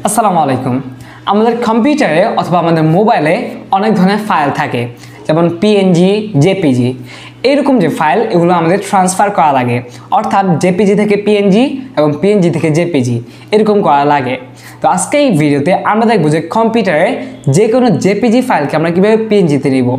আসসালামু আলাইকুম। আমাদের কম্পিউটারে অথবা আমাদের মোবাইলে অনেক ধরনের ফাইল থাকে, যেমন PNG, JPG। এরকম যে ফাইল, এগুলো আমাদের ট্রান্সফার করা লাগে, অর্থাৎ JPG থেকে PNG এবং PNG থেকে JPG এরকম করা লাগে। তো আজকে এই ভিডিওতে আমরা দেখব যে কম্পিউটারে যে কোনো JPG ফাইলকে আমরা কীভাবে PNG-তে নিব,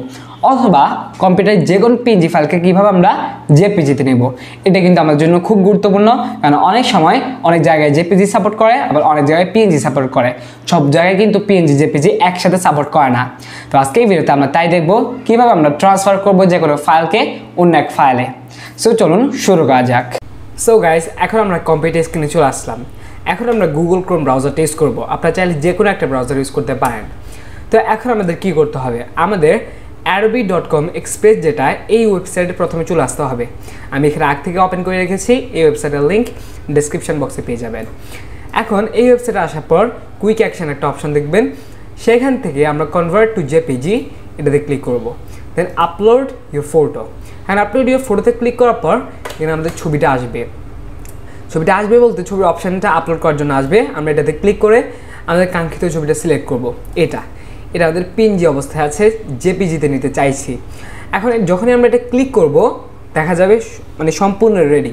অথবা কম্পিউটারে যে কোনো PNG ফাইলকে কীভাবে আমরা JPG-তে নেব। এটা কিন্তু আমাদের জন্য খুব গুরুত্বপূর্ণ, কারণ অনেক সময় অনেক জায়গায় JPG সাপোর্ট করে, আবার অনেক জায়গায় PNG সাপোর্ট করে। সব জায়গায় কিন্তু PNG JPG একসাথে সাপোর্ট করে না। তো আজকে এই ভিডিওতে আমরা তাই দেখব কীভাবে আমরা ট্রান্সফার করব যে কোনো ফাইলকে অন্য এক ফাইলে। সো চলুন শুরু করা যাক। সো গাইজ, এখন আমরা কম্পিউটার স্ক্রিনে চলে আসলাম। এখন আমরা গুগল ক্রোম ব্রাউজার টেস্ট করব। আপনারা চাইলে যে কোনো একটা ব্রাউজার ইউজ করতে পারেন। তো এখন আমাদের কি করতে হবে, আমাদের adobe.com এক্সপ্রেস যেটা, এই ওয়েবসাইটে প্রথমে চলে আসতে হবে। আমি এখানে আগ থেকে ওপেন করে রেখেছি, এই ওয়েবসাইটের লিঙ্ক ডেসক্রিপশন বক্সে পেয়ে যাবেন। এখন এই ওয়েবসাইটে আসার পর কুইক অ্যাকশন একটা অপশন দেখবেন, সেখান থেকে আমরা কনভার্ট টু JPG এটাতে ক্লিক করব। Then upload your photo. হ্যাঁ, আপলোড ইউর ফটোতে ক্লিক করার পর এখানে আমাদের ছবিটা আসবে। ছবিটা আসবে বলতে ছবির অপশানটা আপলোড করার জন্য আসবে। আমরা এটাতে ক্লিক করে আমাদের কাঙ্ক্ষিত ছবিটা সিলেক্ট করব। এটা আমাদের PNG অবস্থায় আছে, JPG-তে নিতে চাইছি। এখন যখনই আমরা এটা ক্লিক করব, দেখা যাবে মানে সম্পূর্ণ রেডি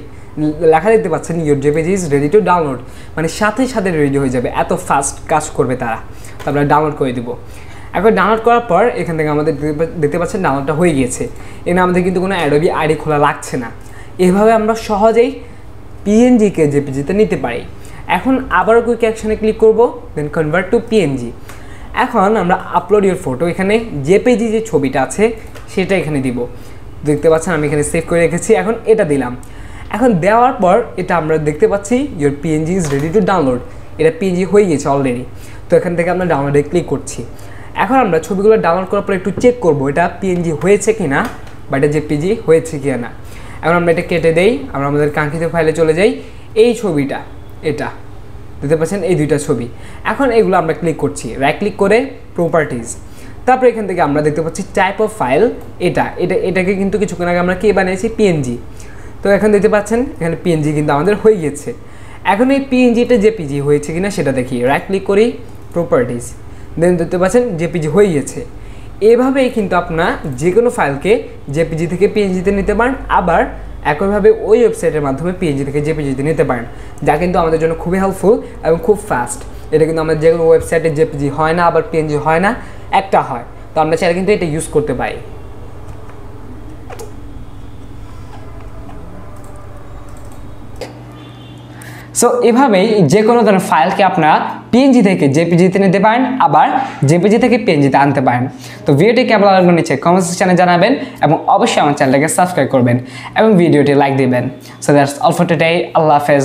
লেখা দেখতে পাচ্ছেন, your JPG is ready to download. মানে সাথে সাথে রেডি হয়ে যাবে, এত ফাস্ট কাজ করবে তারা। তো আমরা ডাউনলোড করে দিব। এখন ডাউনলোড করার পর এখান থেকে আমাদের দেখতে পাচ্ছেন ডাউনলোডটা হয়ে গিয়েছে। এখানে আমাদের কিন্তু কোনো অ্যাডোবি আইডি খোলা লাগছে না। এভাবে আমরা সহজেই PNG-কে JPG-তে নিতে পারি। এখন আবারও কুইক অ্যাকশনে ক্লিক করব, দেন কনভার্ট টু PNG। এখন আমরা আপলোড ইউর ফটো, এখানে JPG যে ছবিটা আছে সেটা এখানে দিব। দেখতে পাচ্ছেন আমি এখানে সেভ করে রেখেছি। এখন এটা দিলাম। এখন দেওয়ার পর এটা আমরা দেখতে পাচ্ছি your PNG is ready to download. এটা PNG হয়ে গেছে অলরেডি। তো এখান থেকে আমরা ডাউনলোডে ক্লিক করছি। এখন আমরা ছবিগুলো ডাউনলোড করার পর একটু চেক করব এটা PNG হয়েছে কি না, বা এটা JPG হয়েছে কি না। এখন আমরা এটা কেটে দেই, আমরা আমাদের কাঙ্ক্ষিত ফাইলে চলে যাই। এই ছবিটা, এটা দেখতে পাচ্ছেন, এই দুইটা ছবি। এখন এগুলো আমরা ক্লিক করছি, রাইট ক্লিক করে প্রপার্টিজ। তারপর এখান থেকে আমরা দেখতে পাচ্ছি টাইপ অফ ফাইল। এটাকে কিন্তু কিছুক্ষণ আগে আমরা কি বানিয়েছি, PNG। তো এখন দেখতে পাচ্ছেন এখানে PNG কিন্তু আমাদের হয়ে গেছে। এখন এই PNG-টা JPG হয়েছে কিনা সেটা দেখি, রাইট ক্লিক করি প্রপার্টিজ, দেন দেখতে পাচ্ছেন JPG হয়ে গেছে। এভাবেই কিন্তু আপনার যে কোনো ফাইলকে JPG থেকে PNG-তে নিতে পারেন, আবার একইভাবে ওই ওয়েবসাইটের মাধ্যমে PNG থেকে JPG-তে নিতে পারেন, যা কিন্তু আমাদের জন্য খুবই হেল্পফুল এবং খুব ফাস্ট। এটা কিন্তু আমাদের যে কোনো ওয়েবসাইটে JPG হয় না, আবার PNG হয় না, একটা হয়। তো আমরা চাইলে কিন্তু এটা ইউজ করতে পারি। সো এভাবেই যে কোনো ধরনের ফাইলকে আপনারা PNG থেকে JPG-তে নিতে পারেন, আবার JPG থেকে PNG-তে আনতে পারেন। তো ভিডিওটি কেমন লাগলো নিচে কমেন্ট সেকশনে জানাবেন, এবং অবশ্যই আমার চ্যানেলটাকে সাবস্ক্রাইব করবেন এবং ভিডিওটি লাইক দিবেন। So that's all for today. আল্লাহ হাফেজ।